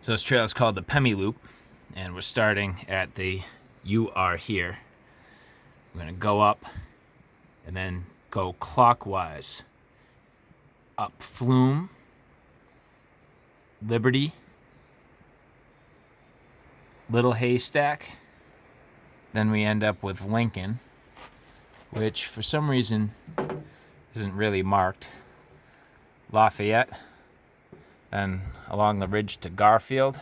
So this trail is called the Pemi Loop, and we're starting at the "You Are Here." We're gonna go up and then go clockwise up Flume, Liberty, Little Haystack, then we end up with Lincoln, which for some reason isn't really marked, Lafayette, then along the ridge to Garfield,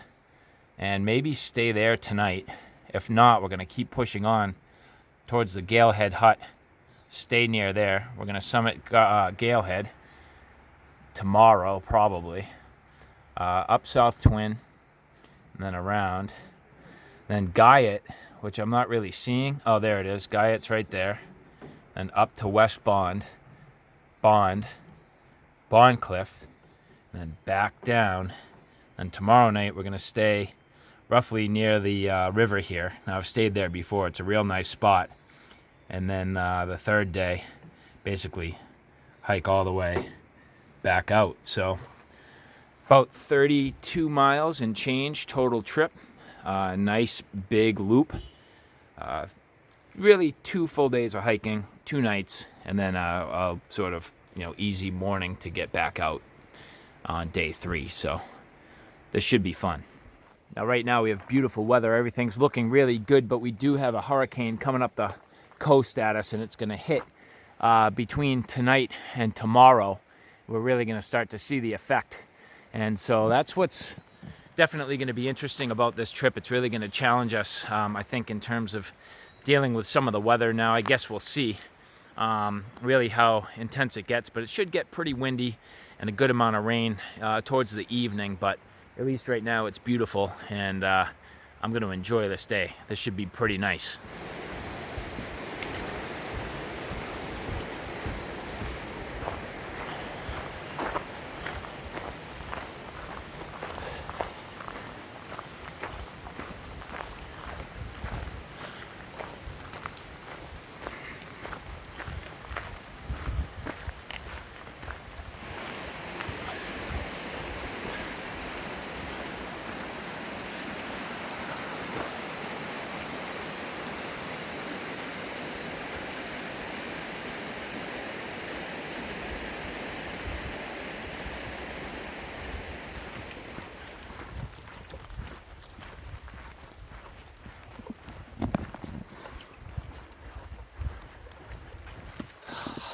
and maybe stay there tonight. If not, we're going to keep pushing on towards the Galehead Hut, stay near there. We're going to summit Galehead tomorrow, probably, up South Twin, and then around. Then Guyot, which I'm not really seeing. Oh, there it is. Guyot's right there. And up to West Bond Cliff, and then back down. And tomorrow night we're going to stay roughly near the river here. Now, I've stayed there before. It's a real nice spot. And then the third day, basically hike all the way back out. So about 32 miles and change total trip. Nice big loop. Really 2 full days of hiking, 2 nights, and then a sort of easy morning to get back out on day 3. So this should be fun. Now right now we have beautiful weather. Everything's looking really good, but we do have a hurricane coming up the coast at us, and it's going to hit between tonight and tomorrow. We're really going to start to see the effect. And so that's what's definitely going to be interesting about this trip. It's really going to challenge us, I think, in terms of dealing with some of the weather. Now, I guess we'll see really how intense it gets, but it should get pretty windy and a good amount of rain towards the evening. But at least right now it's beautiful, and I'm going to enjoy this day. This should be pretty nice.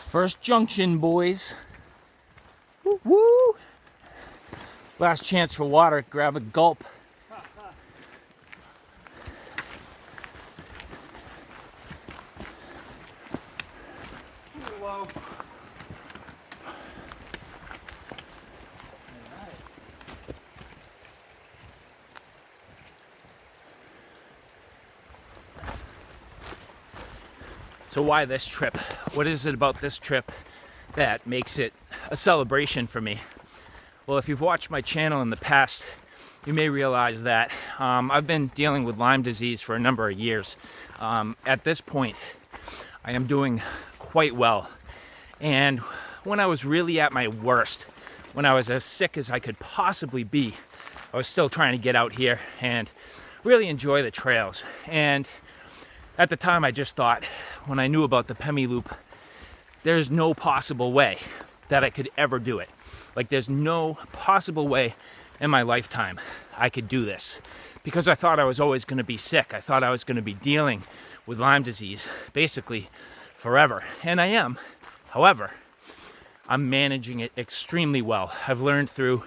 First junction, boys. Woo woo! Last chance for water. Grab a gulp. Whoa. So why this trip? What is it about this trip that makes it a celebration for me? Well, if you've watched my channel in the past, you may realize that I've been dealing with Lyme disease for a number of years. At this point, I am doing quite well. And when I was really at my worst, when I was as sick as I could possibly be, I was still trying to get out here and really enjoy the trails. And at the time, I just thought, when I knew about the Pemi Loop, there's no possible way that I could ever do it. Like, there's no possible way in my lifetime I could do this, because I thought I was always going to be sick. I thought I was going to be dealing with Lyme disease basically forever, and I am. However, I'm managing it extremely well. I've learned through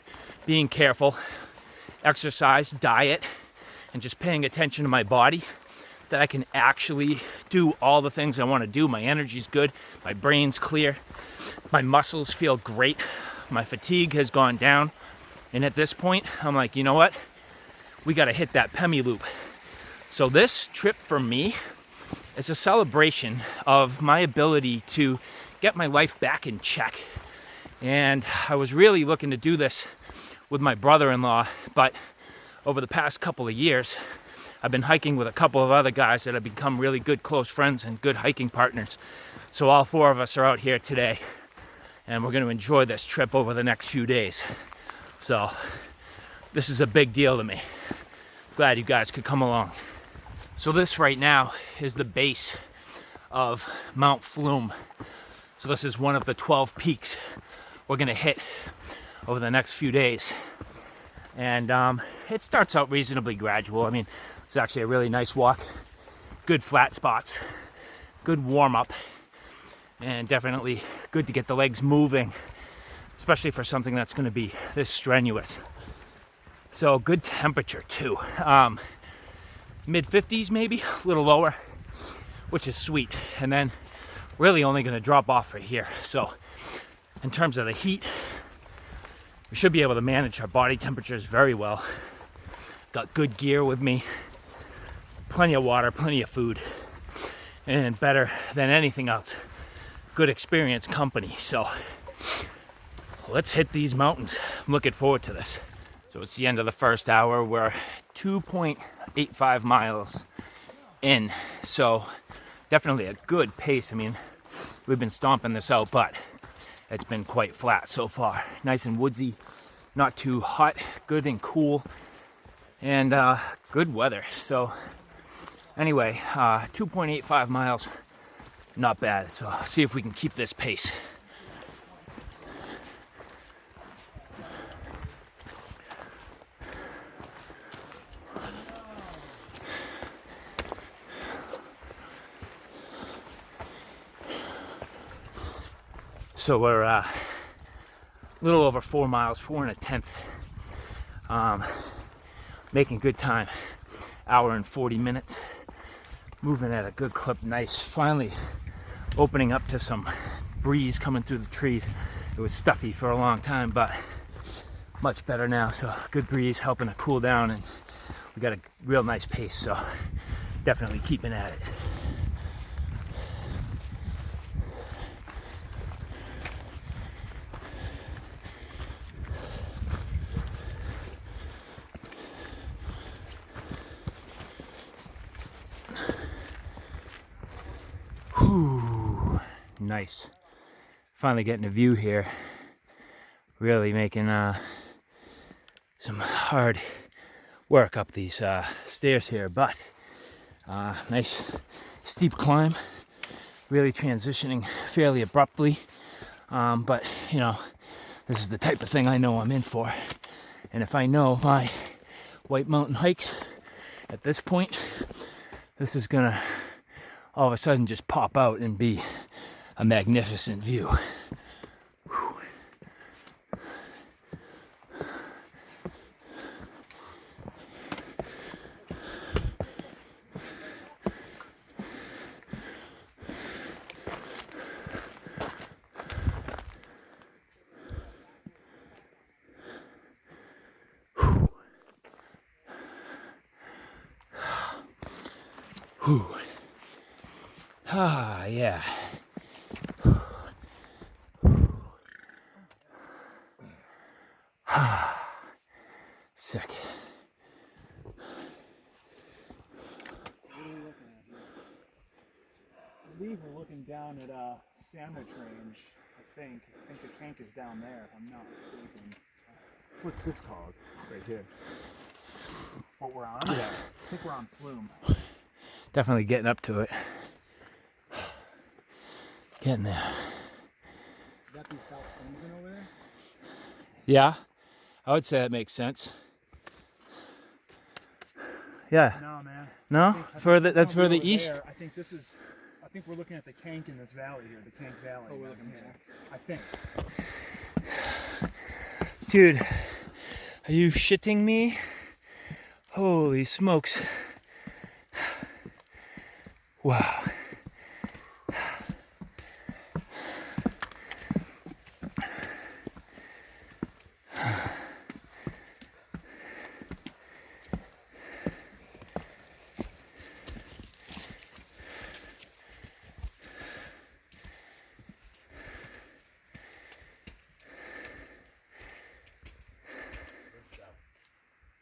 being careful, exercise, diet, and just paying attention to my body that I can actually do all the things I want to do. My energy's good, my brain's clear, my muscles feel great, my fatigue has gone down, and at this point, I'm like, you know what? We got to hit that Pemi Loop. So this trip for me is a celebration of my ability to get my life back in check. And I was really looking to do this with my brother-in-law, but over the past couple of years, I've been hiking with a couple of other guys that have become really good close friends and good hiking partners. So all 4 of us are out here today, and we're going to enjoy this trip over the next few days. So this is a big deal to me. Glad you guys could come along. So this right now is the base of Mount Flume. So this is one of the 12 peaks we're gonna hit over the next few days. And it starts out reasonably gradual. I mean, it's actually a really nice walk. Good flat spots, good warm up, and definitely good to get the legs moving, especially for something that's gonna be this strenuous. So good temperature too. Mid 50s maybe, a little lower, which is sweet. And then really only gonna drop off right here. So in terms of the heat, we should be able to manage our body temperatures very well. Got good gear with me, plenty of water, plenty of food, and better than anything else, good experienced company. So let's hit these mountains. I'm looking forward to this. So it's the end of the first hour. We're 2.85 miles in. So definitely a good pace. I mean, we've been stomping this out, but it's been quite flat so far. Nice and woodsy, not too hot, good and cool, and good weather. So anyway, 2.85 miles, not bad. So see if we can keep this pace. So we're a little over 4 miles, 4 1/10. Making good time. Hour and 40 minutes. Moving at a good clip. Nice. Finally opening up to some breeze coming through the trees. It was stuffy for a long time, but much better now. So good breeze helping to cool down, and we got a real nice pace. So definitely keeping at it. Whew, nice. Finally getting a view here. Really making some hard work up these stairs here, but nice steep climb. Really transitioning fairly abruptly, but you know, this is the type of thing I know I'm in for. And if I know my White Mountain hikes at this point, this is gonna all of a sudden just pop out and be a magnificent view. Whew. Whew. Ah, yeah. Sick. I believe we're looking down at a sandwich range, I think. I think the tank is down there, if I'm not mistaken. So what's this called? Right here. What we're on? Yeah. I think we're on Flume. Definitely getting up to it. Getting there. Is that the South Flume over there? Yeah, I would say that makes sense. Yeah. No, man. No? I think Further, that's somewhere further over east? there. I think we're looking at the Kank in this valley here, the Kank Valley. Oh, we're looking here. I think. Dude, are you shitting me? Holy smokes. Wow.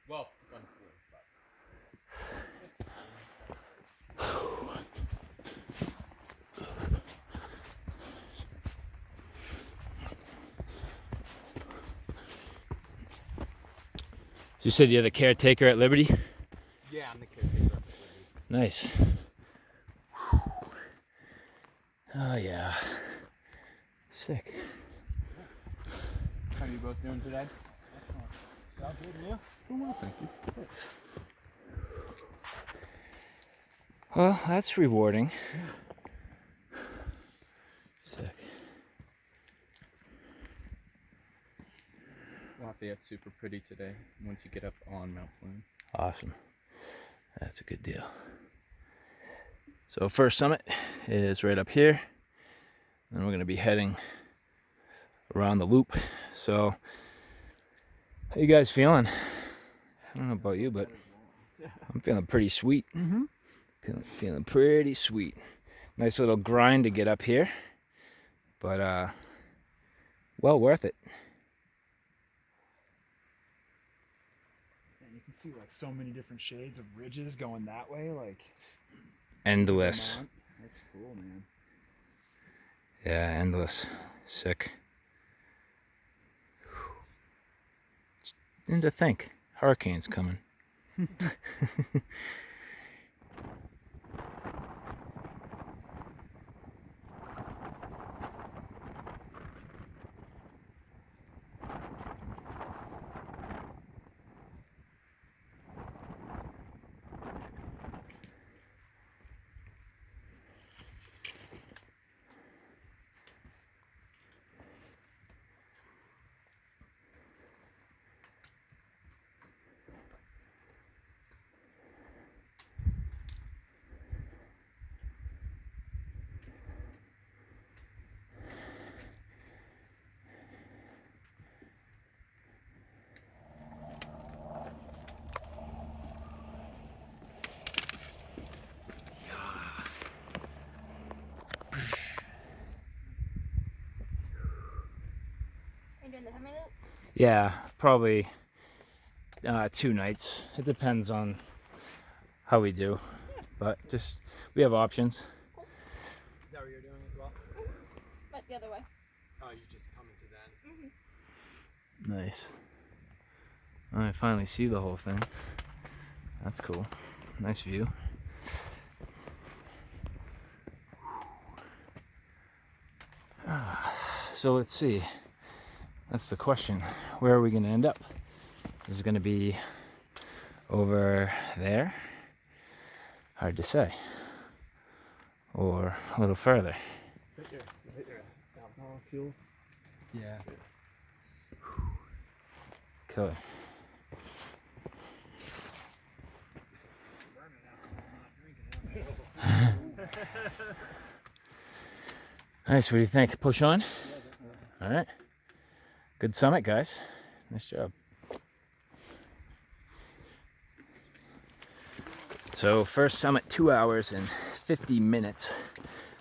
Well, it's on So you said you're the caretaker at Liberty? Yeah, I'm the caretaker. Nice. Oh yeah. Sick. How are you both doing today? Excellent. Sound good, and you? Doing well, thank you. Thanks. Well, that's rewarding. Sick. Lafayette's super pretty today once you get up on Mount Flume. Awesome. That's a good deal. So first summit is right up here. Then we're going to be heading around the loop. So how you guys feeling? I don't know about you, but I'm feeling pretty sweet. Mm-hmm. Feeling pretty sweet. Nice little grind to get up here, but well worth it. And you can see like so many different shades of ridges going that way, like Endless. Vermont. That's cool, man. Yeah, endless. Sick. And to think, hurricane's coming. Are you doing the tummy loop? Yeah, probably 2 nights. It depends on how we do, but just we have options. Is that what you're doing as well? But the other way. Oh, you're just coming to then? Nice. I finally see the whole thing. That's cool. Nice view. So let's see. That's the question. Where are we going to end up? Is it going to be over there? Hard to say. Or a little further. Is that your alcohol fuel? Yeah. Killer. Burning alcohol, not drinking it. Nice. What do you think? Push on? All right. Good summit, guys. Nice job. So first summit, 2 hours and 50 minutes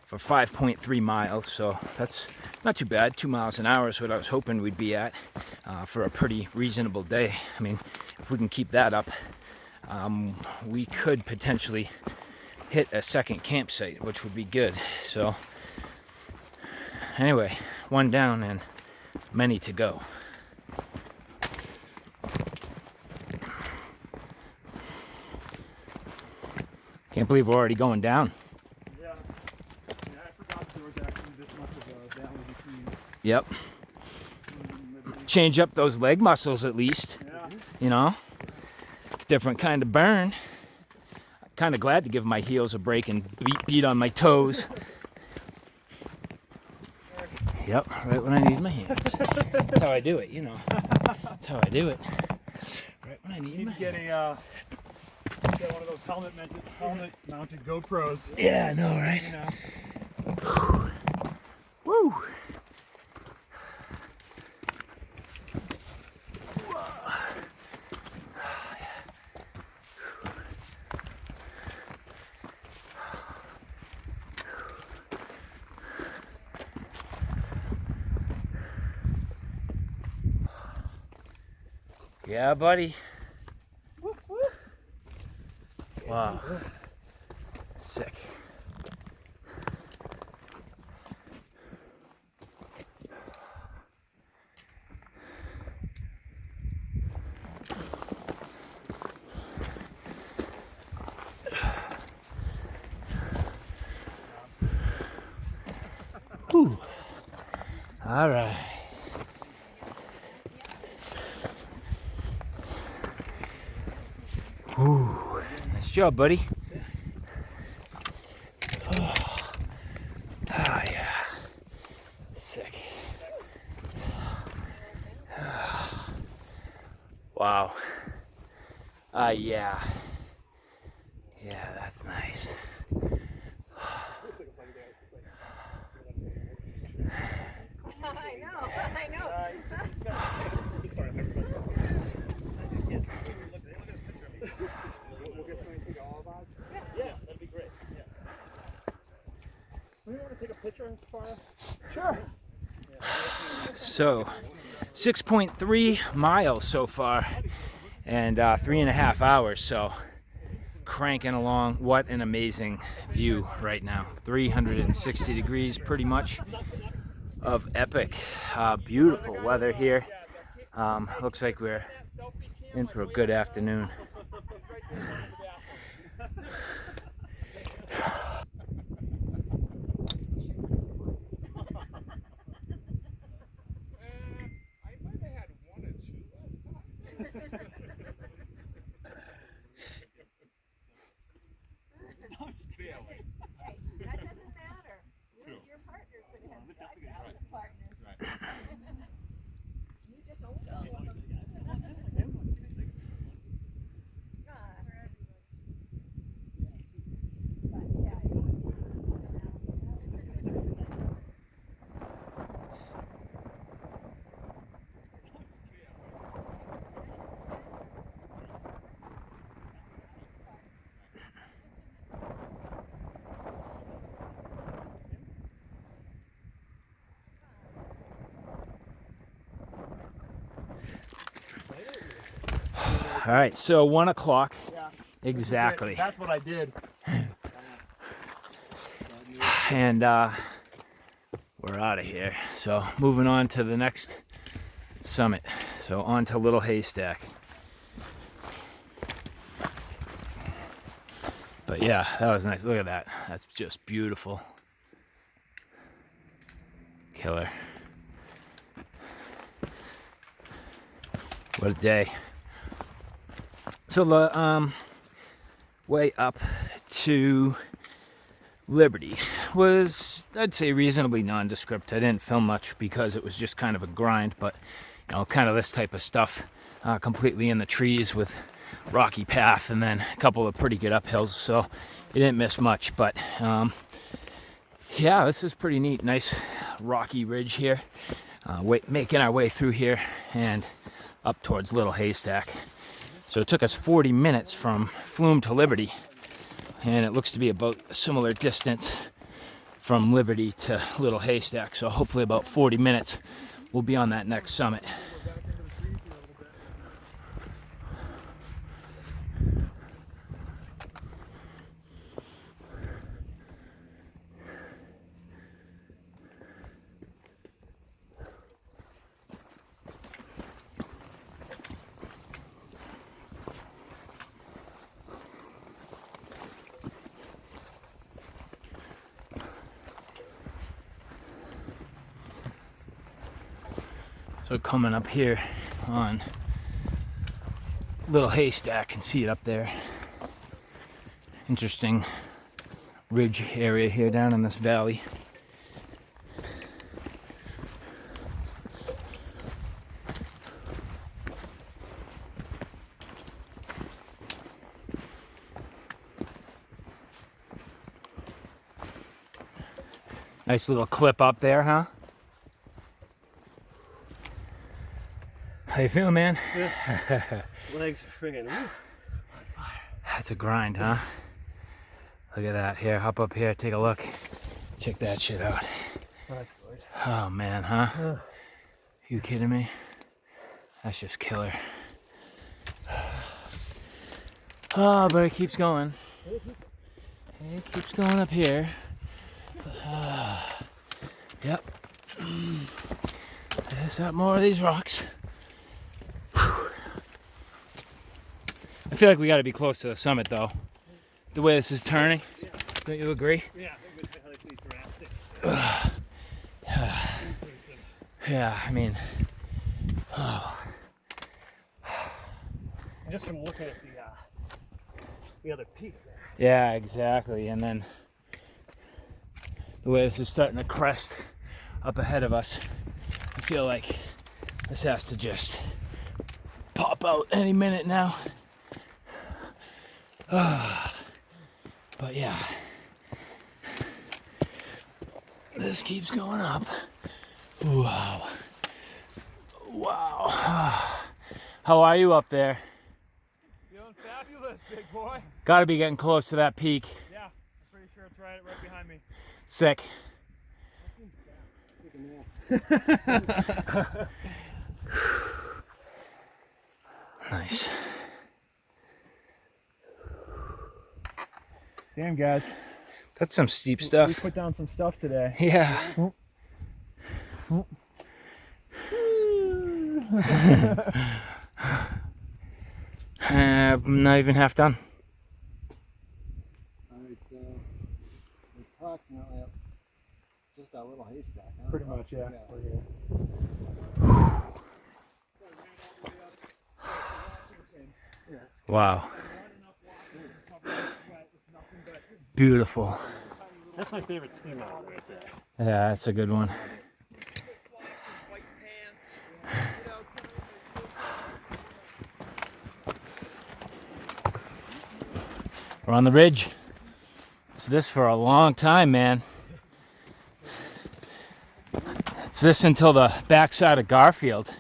for 5.3 miles. So that's not too bad. 2 miles an hour is what I was hoping we'd be at for a pretty reasonable day. I mean, if we can keep that up, we could potentially hit a second campsite, which would be good. So anyway, 1 down and many to go. Can't believe we're already going down. Yeah. Yeah, I forgot there was actually this much of a valley between Yep. Liberty. Change up those leg muscles at least. Yeah. You know? Different kind of burn. Kind of glad to give my heels a break and beat on my toes. Yep, right when I need my hands. That's how I do it, you know. That's how I do it. Right when I You need need my to get hands. get one of those helmet-mounted GoPros. Yeah, I know, right? You know. Woo! Yeah, buddy. Wow. Sick. All right. Whew. Nice job, buddy. Oh, yeah. Sick. Wow. Yeah. Yeah, that's nice. I know. We'll get somebody to take all of us. Yeah, that'd be great. Yeah. Somebody want to take a picture for us? Sure. So, 6.3 miles so far, and 3.5 hours. So, cranking along. What an amazing view right now. 360 degrees, pretty much, of epic, beautiful weather here. Looks like we're in for a good afternoon. That doesn't matter. Your partner's going to have 5,000 partners. You just own all of them. All right, so 1 o'clock exactly, That's what I did. and we're out of here. So moving on to the next summit. So on to Little Haystack. But yeah, that was nice. Look at that. That's just beautiful. Killer. What a day. So the way up to Liberty was, I'd say, reasonably nondescript. I didn't film much because it was just kind of a grind, but you know, kind of this type of stuff, completely in the trees with rocky path, and then a couple of pretty good uphills, so you didn't miss much. But yeah, this is pretty neat. Nice rocky ridge here. Making our way through here and up towards Little Haystack. So it took us 40 minutes from Flume to Liberty, and it looks to be about a similar distance from Liberty to Little Haystack. So hopefully about 40 minutes we'll be on that next summit. So coming up here on Little Haystack, can see it up there. Interesting ridge area here down in this valley. Nice little clip up there, huh? How you feeling, man? Yeah. Legs are friggin' on fire. That's a grind, huh? Look at that. Here, hop up here, take a look. Check that shit out. Oh, that's gorgeous. Oh, man, huh? You kidding me? That's just killer. Oh, but it keeps going. It keeps going up here. Yep. There's up more of these rocks. I feel like we got to be close to the summit, though. The way this is turning. Don't you agree? Yeah, I think it's highly drastic. Yeah, I mean, And just from looking at the other peak there. yeah, exactly. And then the way this is starting to crest up ahead of us, I feel like this has to just pop out any minute now. But yeah, this keeps going up. Wow. Wow. How are you up there? Feeling fabulous, big boy. Gotta be getting close to that peak. Yeah, I'm pretty sure it's right behind me. Sick. Nice. Damn, guys. That's some steep We stuff. put down some stuff today. Yeah. I'm not even half done. It's approximately just a little haystack. Huh? Pretty much, yeah. We're here. Wow. Beautiful. That's my favorite ski mountain right there. Yeah, that's a good one. We're on the ridge. It's this for a long time, man. It's this until the backside of Garfield.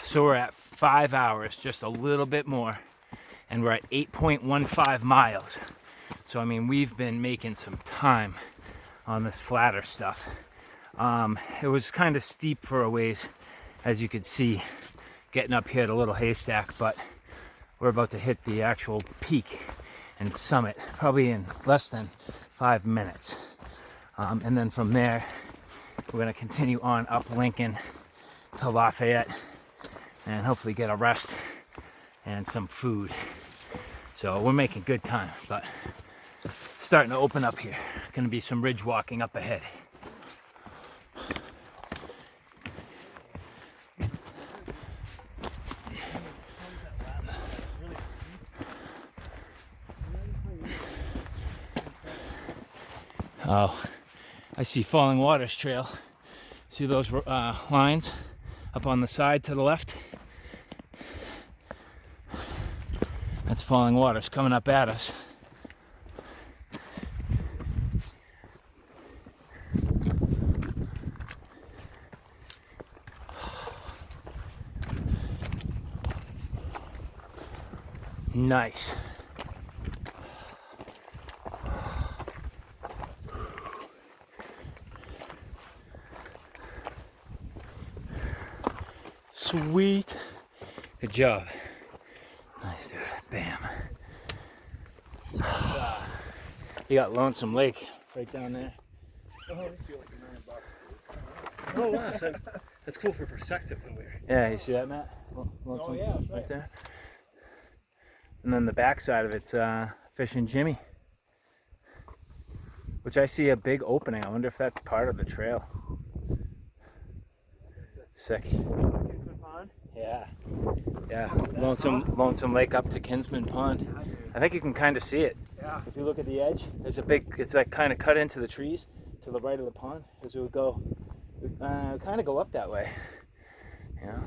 So we're at 5 hours, just a little bit more, and we're at 8.15 miles. So I mean, we've been making some time on this flatter stuff. It was kind of steep for a ways, as you could see, getting up here at a little haystack, but we're about to hit the actual peak and summit probably in less than 5 minutes. And then from there, we're gonna continue on up Lincoln to Lafayette and hopefully get a rest and some food. So we're making good time, but starting to open up here. Gonna be some ridge walking up ahead. Oh, I see Falling Waters Trail. See those lines up on the side to the left? That's Falling Waters coming up at us. Nice. Sweet. Good job. Nice, dude. Bam. You got Lonesome Lake right down there. Oh, wow. That's cool for perspective when we're. Yeah, you see that, Matt? Lonesome right there. And then the back side of it's Fishing Jimmy, which I see a big opening. I wonder if that's part of the trail. Sick. Yeah. Yeah. Lonesome Lake up to Kinsman Pond. I think you can kind of see it. Yeah. If you look at the edge, there's a big, it's like kind of cut into the trees to the right of the pond as we would go, kind of go up that way. You know?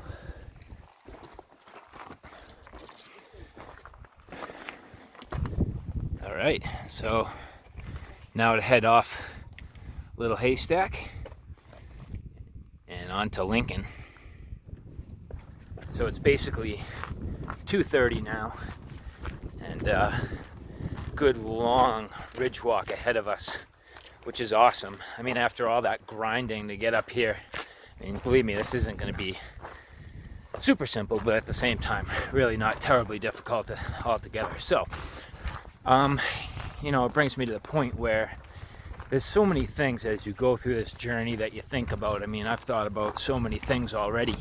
All right, so now to head off Little Haystack and on to Lincoln. So it's basically 2:30 now, and good long ridge walk ahead of us, which is awesome. I mean, after all that grinding to get up here, I mean, believe me, this isn't going to be super simple, but at the same time, really not terribly difficult altogether. So, you know, it brings me to the point where there's so many things as you go through this journey that you think about. I mean, I've thought about so many things already.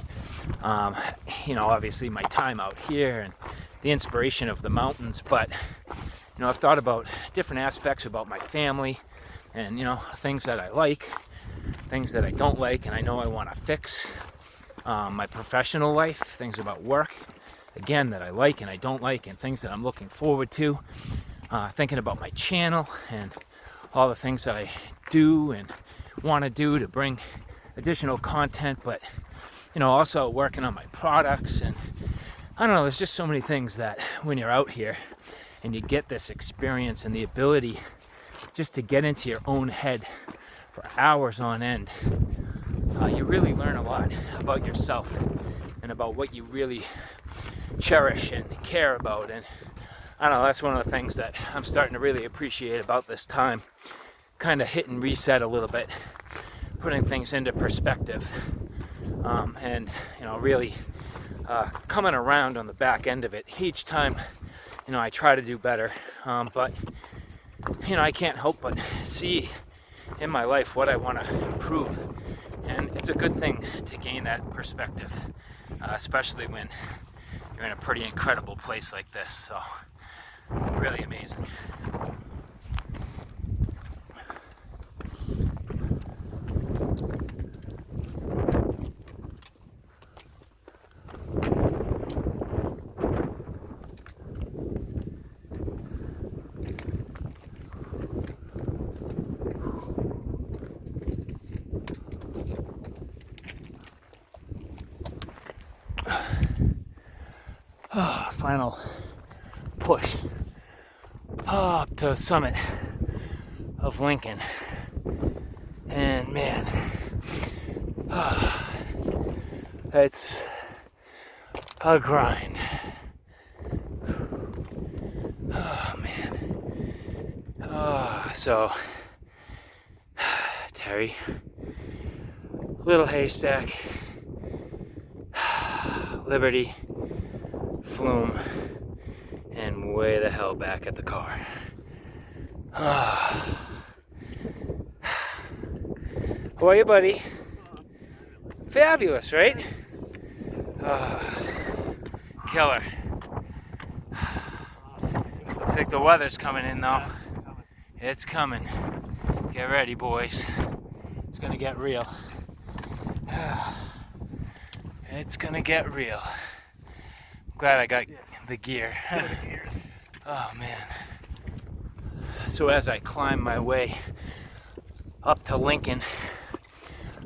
You know, obviously my time out here and the inspiration of the mountains, but, you know, I've thought about different aspects about my family, and things that I like, things that I don't like, and I know I want to fix. My professional life, things about work, again, that I like and I don't like, and things that I'm looking forward to. Thinking about my channel and all the things that I do and want to do to bring additional content, but also working on my products. And I don't know, there's just so many things that when you're out here and you get this experience and the ability just to get into your own head for hours on end, you really learn a lot about yourself and about what you really cherish and care about. And I don't know, that's one of the things that I'm starting to really appreciate about this time. Kind of hit and reset a little bit, putting things into perspective, and really coming around on the back end of it. Each time, I try to do better, but I can't help but see in my life what I want to improve, and it's a good thing to gain that perspective, especially when you're in a pretty incredible place like this. So really amazing. Final push up to the summit of Lincoln, and man, it's a grind. Oh man. So Terry, Little Haystack, Liberty, Flume, and way the hell back at the car. How are you, buddy? Fabulous, right? Killer. Looks like the weather's coming in though. It's coming. Get ready, boys. It's gonna get real. It's gonna get real. Glad I got the gear. Oh man. So as I climb my way up to Lincoln,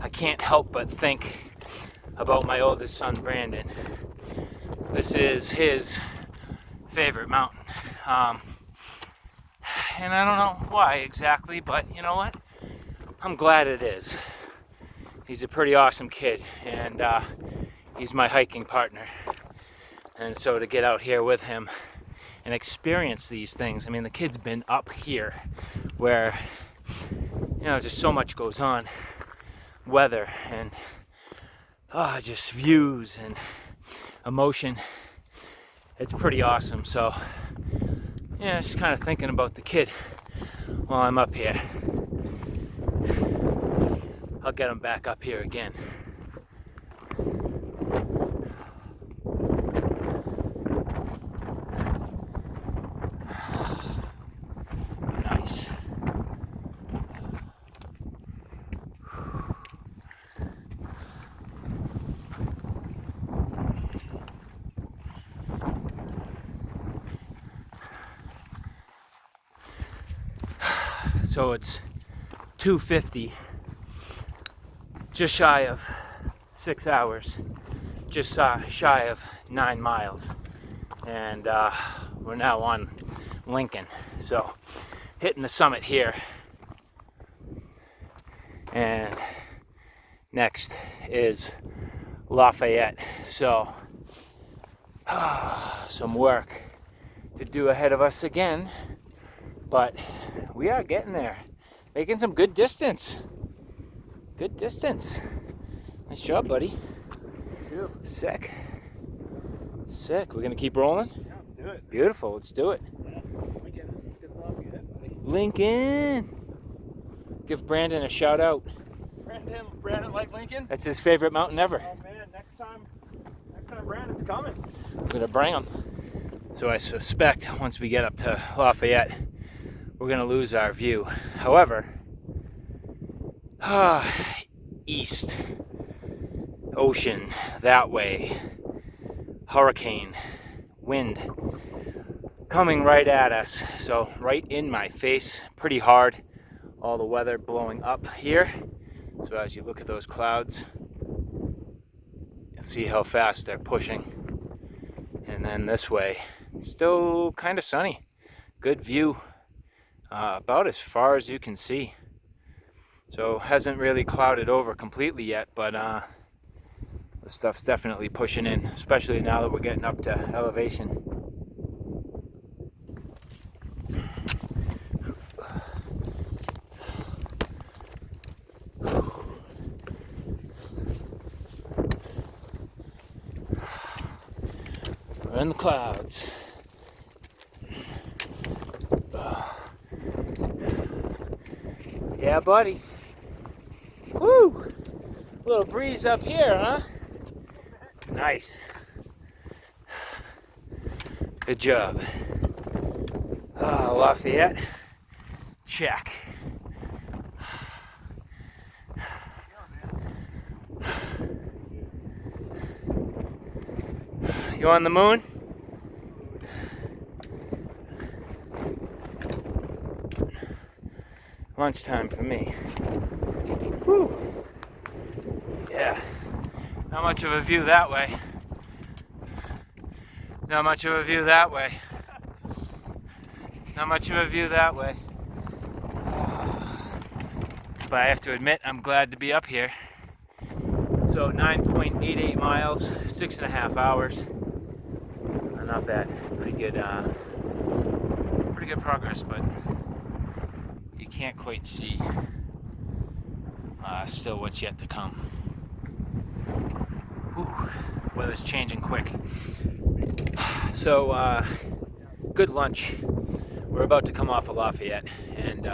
I can't help but think about my oldest son, Brandon. This is his favorite mountain. And I don't know why exactly, but you know what? I'm glad it is. He's a pretty awesome kid, and he's my hiking partner. And so to get out here with him and experience these things, I mean, the kid's been up here where, just so much goes on. Weather and just views and emotion. It's pretty awesome. So, just kind of thinking about the kid while I'm up here. I'll get him back up here again. Nice. So it's 2:50, just shy of 6 hours, just shy of 9 miles, and we're now on Lincoln. So hitting the summit here, and next is Lafayette. So some work to do ahead of us again, but we are getting there, making some good distance. Good distance. Nice job, buddy. Too. Sick. Sick. We're gonna keep rolling? Yeah, let's do it. Beautiful. Let's do it. Yeah. Let's get Lafayette, buddy. Lincoln. Give Brandon a shout out. Brandon like Lincoln? That's his favorite mountain ever. Oh man, next time Brandon's coming. I'm gonna bring him. So I suspect once we get up to Lafayette, we're gonna lose our view. However, East, ocean, that way, hurricane, wind coming right at us. So right in my face, pretty hard. All the weather blowing up here. So as you look at those clouds, you'll see how fast they're pushing. And then this way, still kind of sunny. Good view, about as far as you can see. So hasn't really clouded over completely yet, but the stuff's definitely pushing in, especially now that we're getting up to elevation. We're in the clouds. Yeah, buddy. Woo! Little breeze up here, huh? Nice. Good job. Lafayette. Check. You on the moon? Lunchtime for me. Whew. Yeah. Not much of a view that way. Not much of a view that way. Not much of a view that way. But I have to admit, I'm glad to be up here. So 9.88 miles, 6.5 hours. Not bad. Pretty good progress, but you can't quite see still what's yet to come. Whew. Weather's changing quick. So good lunch. We're about to come off of Lafayette and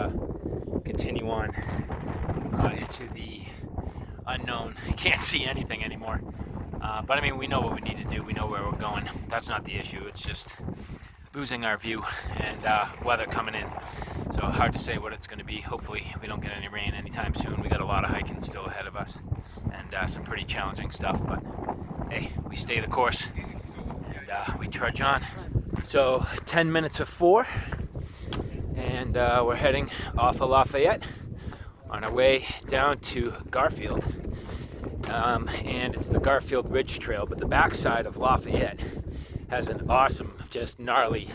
continue on into the unknown. Can't see anything anymore. But I mean, we know what we need to do. We know where we're going. That's not the issue. It's just losing our view and weather coming in. So hard to say what it's going to be. Hopefully we don't get any rain anytime soon. We got a lot of hiking still ahead of us and some pretty challenging stuff. But hey, we stay the course and we trudge on. So 10 minutes of 4 and we're heading off of Lafayette on our way down to Garfield. And it's the Garfield Ridge Trail, but the backside of Lafayette has an awesome, just gnarly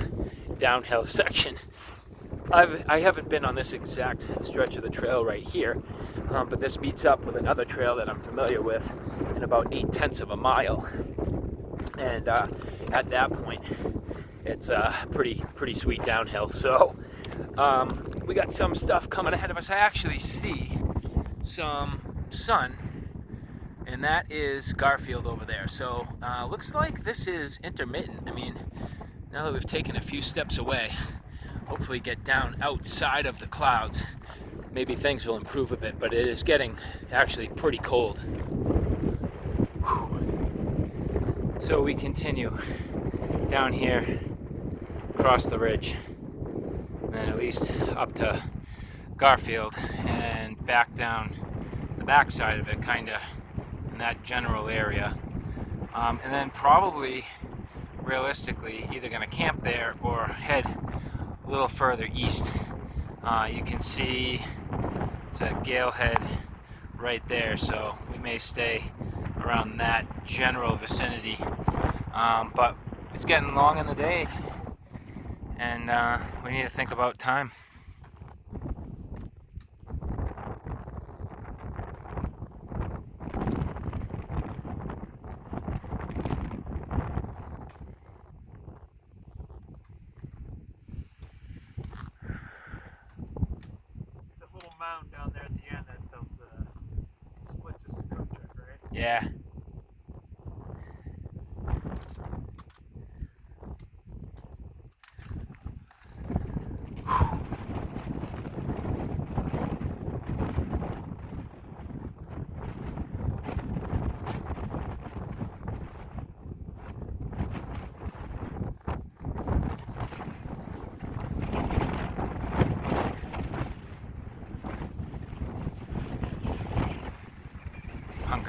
downhill section. I haven't been on this exact stretch of the trail right here, but this meets up with another trail that I'm familiar with in about 8/10 of a mile. And at that point, it's a pretty sweet downhill. So we got some stuff coming ahead of us. I actually see some sun, and that is Garfield over there. So looks like this is intermittent. I mean, now that we've taken a few steps away, hopefully get down outside of the clouds, maybe things will improve a bit, but it is getting actually pretty cold. Whew. So we continue down here, across the ridge, and then at least up to Garfield and back down the backside of it, kind of in that general area, and then probably realistically either going to camp there or head a little further east. You can see it's a gale head right there, so we may stay around that general vicinity, but it's getting long in the day and we need to think about time. Mound down there at the end that the splits this Cook truck, right? Yeah.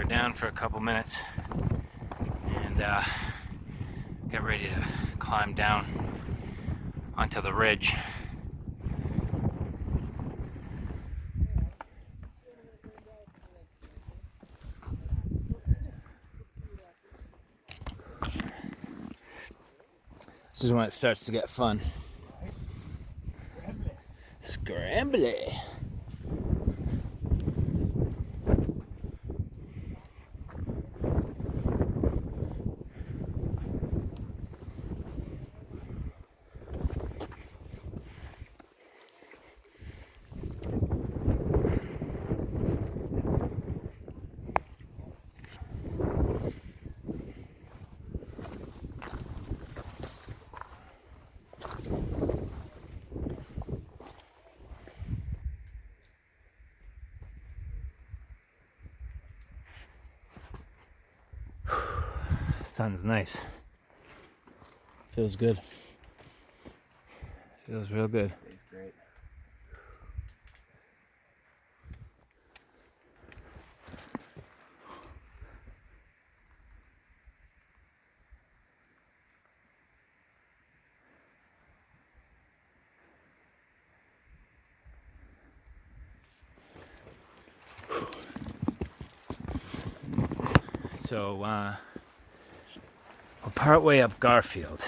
hunker down for a couple minutes and get ready to climb down onto the ridge. This is when it starts to get fun. Scrambly. Sun's nice. Feels good. Feels real good. Tastes great. So, we're partway up Garfield.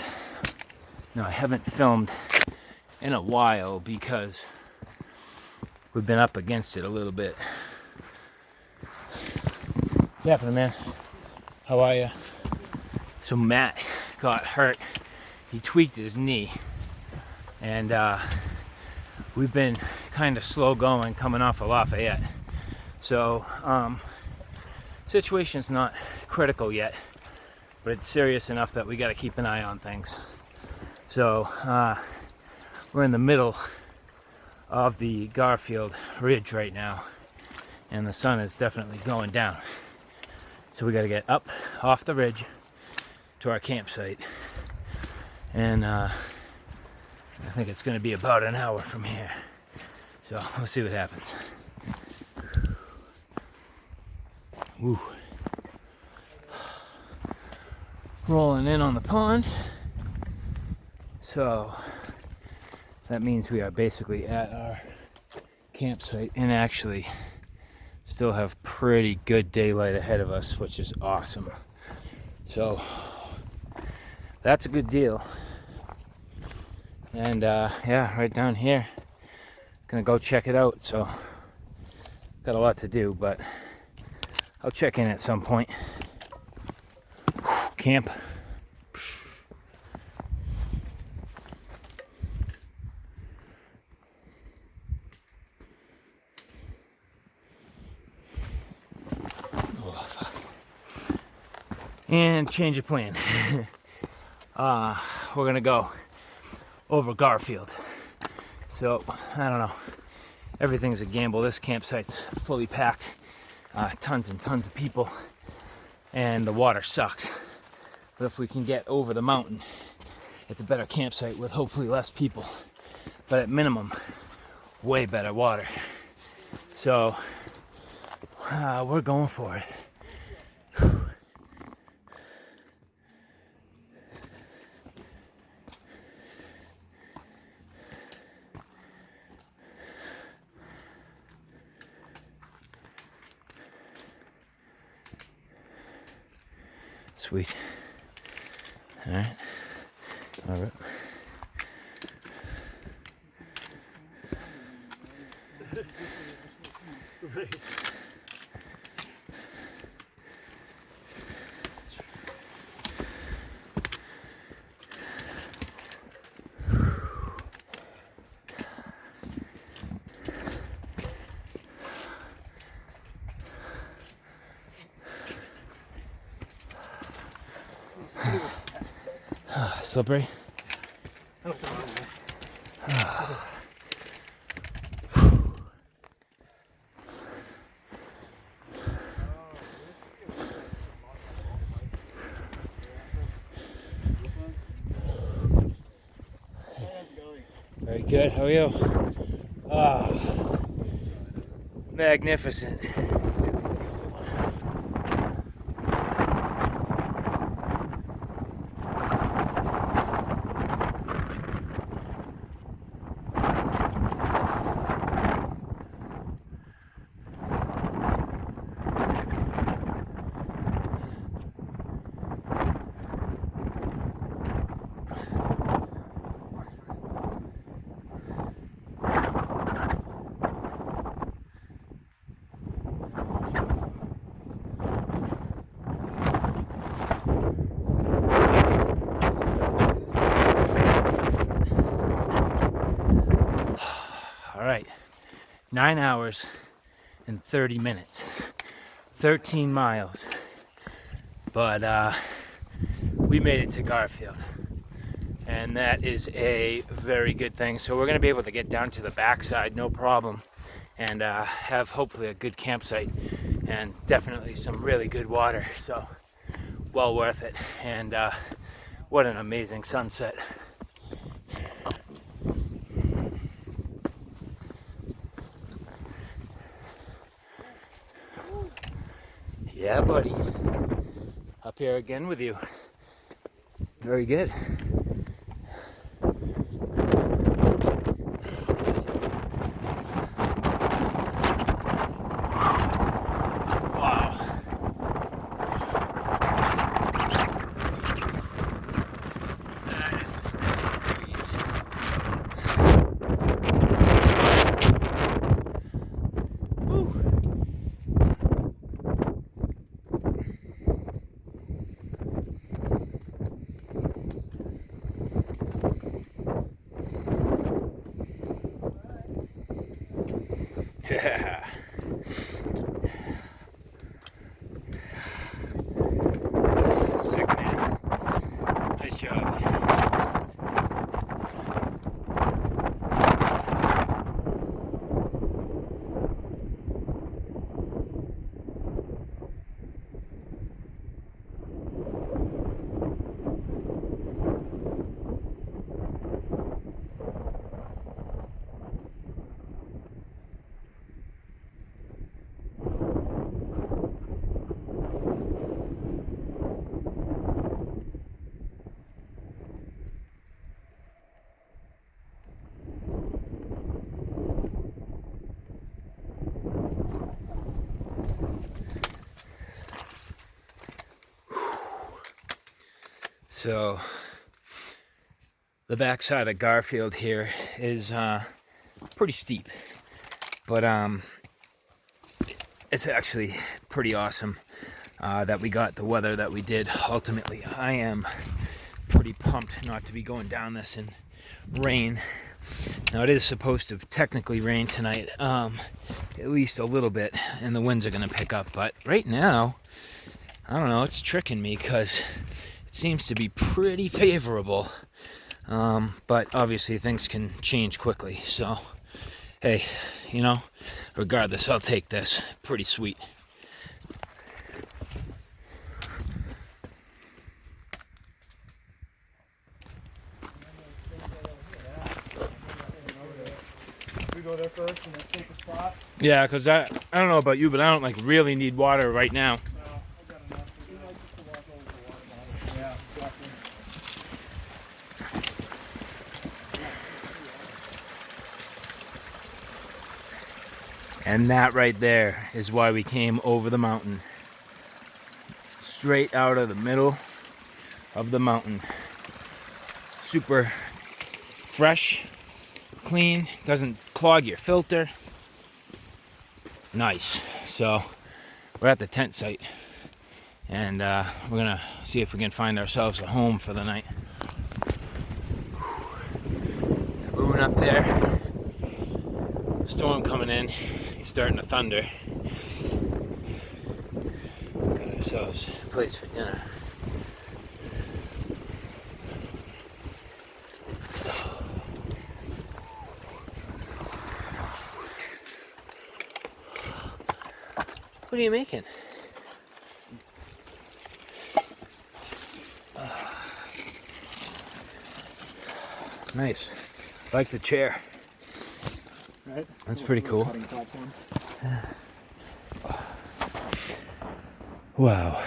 Now, I haven't filmed in a while because we've been up against it a little bit. What's happening, man? How are you? So Matt got hurt. He tweaked his knee. And we've been kind of slow going coming off of Lafayette. So, situation's not critical yet, but it's serious enough that we got to keep an eye on things. So we're in the middle of the Garfield Ridge right now, and the sun is definitely going down. So we got to get up off the ridge to our campsite, and I think it's going to be about an hour from here. So we'll see what happens. Woo. Rolling in on the pond. So that means we are basically at our campsite and actually still have pretty good daylight ahead of us, which is awesome. So that's a good deal. And yeah, right down here, gonna go check it out. So got a lot to do, but I'll check in at some point. Camp. Oh, fuck. And change of plan. We're gonna go over Garfield. So, I don't know. Everything's a gamble. This campsite's fully packed. Tons and tons of people. And the water sucks. But if we can get over the mountain, it's a better campsite with hopefully less people. But at minimum, way better water. So, we're going for it. Sweet. All right. All right. Slippery. Very good. How are you? Ah, magnificent. 9 hours and 30 minutes. 13 miles. But we made it to Garfield. And that is a very good thing. So we're going to be able to get down to the backside, no problem, and have hopefully a good campsite and definitely some really good water. So well worth it. And what an amazing sunset. Yeah, buddy. Up here again with you. Very good. Yeah. Sick, man. Nice job. So the backside of Garfield here is pretty steep, but it's actually pretty awesome that we got the weather that we did. Ultimately, I am pretty pumped not to be going down this in rain. Now it is supposed to technically rain tonight, at least a little bit, and the winds are going to pick up, but right now, I don't know, it's tricking me because it seems to be pretty favorable, but obviously things can change quickly. So, hey, you know, regardless, I'll take this. Pretty sweet. We go there first and then take a spot. Yeah, because I don't know about you, but I don't like really need water right now. No, I got enough. You know, just to walk over the water bottle. Yeah, exactly. And that right there is why we came over the mountain. Straight out of the middle of the mountain. Super fresh, clean, doesn't clog your filter. Nice. So we're at the tent site and we're gonna see if we can find ourselves a home for the night. The moon up there. Storm coming in. It's starting to thunder. Got ourselves a place for dinner. What are you making? Nice. I like the chair. Right? That's pretty cool. Cutting platform. Wow.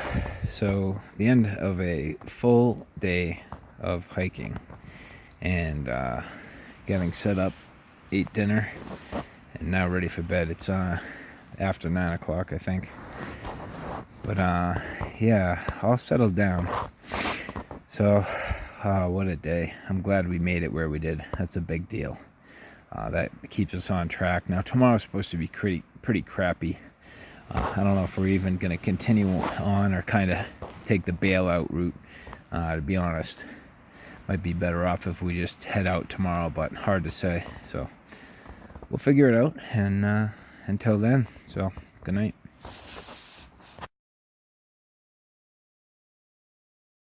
So the end of a full day of hiking and getting set up, ate dinner, and now ready for bed. It's after 9 o'clock, I think. But yeah, all settled down. So what a day. I'm glad we made it where we did. That's a big deal. That keeps us on track. Now tomorrow's supposed to be pretty crappy. I don't know if we're even going to continue on or kind of take the bailout route, to be honest. Might be better off if we just head out tomorrow, but hard to say. So we'll figure it out. And until then, so good night.